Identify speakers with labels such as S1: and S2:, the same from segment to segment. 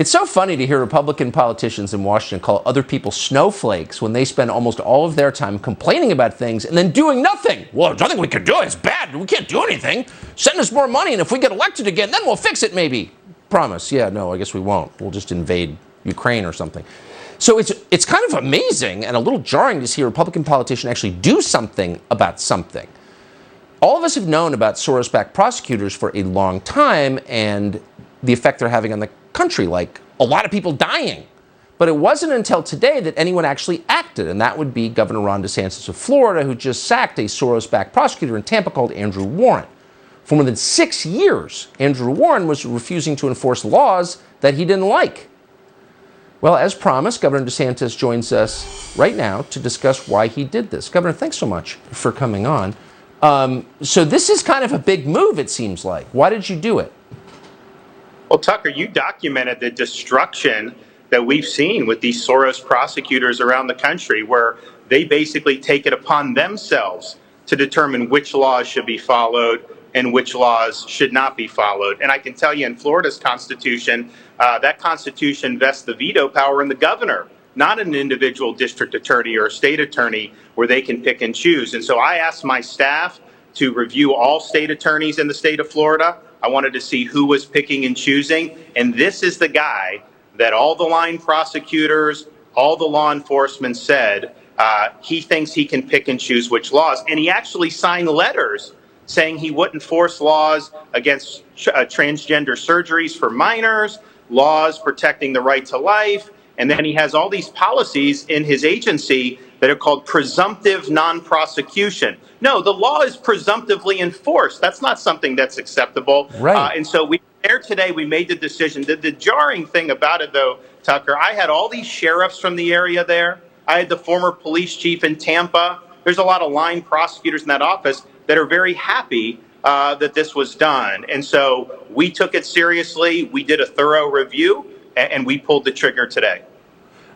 S1: It's so funny to hear Republican politicians in Washington call other people snowflakes when they spend almost all of their time complaining about things and then doing nothing. Well, there's nothing we can do. It's bad. We can't do anything. Send us more money, and if we get elected again, then we'll fix it maybe. Promise. Yeah, no, I guess we won't. We'll just invade Ukraine or something. So it's kind of amazing and a little jarring to see a Republican politician actually do something about something. All of us have known about Soros-backed prosecutors for a long time and the effect they're having on the country, like a lot of people dying. But it wasn't until today that anyone actually acted, and that would be Governor Ron DeSantis of Florida, who just sacked a Soros-backed prosecutor in Tampa called Andrew Warren. For more than 6 years, Andrew Warren was refusing to enforce laws that he didn't like. Well, as promised, Governor DeSantis joins us right now to discuss why he did this. Governor, thanks so much for coming on. So this is kind of a big move, it seems like. Why did you do it?
S2: Well, Tucker, you documented the destruction that we've seen with these Soros prosecutors around the country, where they basically take it upon themselves to determine which laws should be followed and which laws should not be followed. And I can tell you in Florida's Constitution, that Constitution vests the veto power in the governor, not an individual district attorney or a state attorney where they can pick and choose. And so I asked my staff to review all state attorneys in the state of Florida. I wanted to see who was picking and choosing. And this is the guy that all the line prosecutors, all the law enforcement said he thinks he can pick and choose which laws. And he actually signed letters saying he wouldn't force laws against transgender surgeries for minors, laws protecting the right to life. And then he has all these policies in his agency that are called presumptive non-prosecution. No, the law is presumptively enforced. That's not something that's acceptable.
S1: Right.
S2: And so today we made the decision. The jarring thing about it, though, Tucker, I had all these sheriffs from the area there. I had the former police chief in Tampa. There's a lot of line prosecutors in that office that are very happy that this was done. And so we took it seriously. We did a thorough review, and we pulled the trigger today.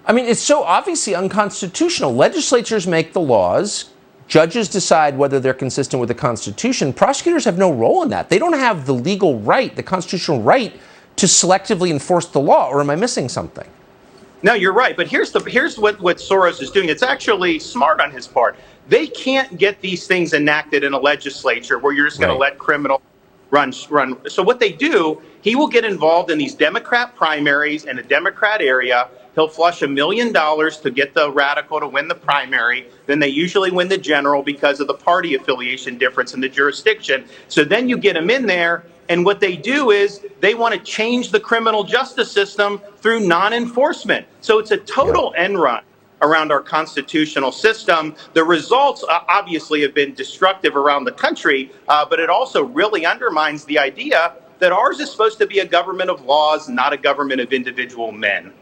S1: I mean, it's so obviously unconstitutional. Legislatures make the laws. Judges decide whether they're consistent with the Constitution. Prosecutors have no role in that. They don't have the legal right, the constitutional right, to selectively enforce the law. Or am I missing something?
S2: No, you're right. But here's what Soros is doing. It's actually smart on his part. They can't get these things enacted in a legislature where you're just going to let criminals run. So what they do, he will get involved in these Democrat primaries in a Democrat area. He'll flush $1 million to get the radical to win the primary. Then they usually win the general because of the party affiliation difference in the jurisdiction. So then you get him in there. And what they do is they want to change the criminal justice system through non-enforcement. So it's a total end run around our constitutional system. The results obviously have been destructive around the country, but it also really undermines the idea that ours is supposed to be a government of laws, not a government of individual men.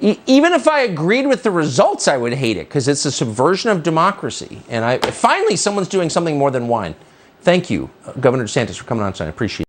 S1: Even if I agreed with the results, I would hate it because it's a subversion of democracy. And finally, someone's doing something more than whine. Thank you, Governor DeSantis, for coming on tonight. I appreciate it.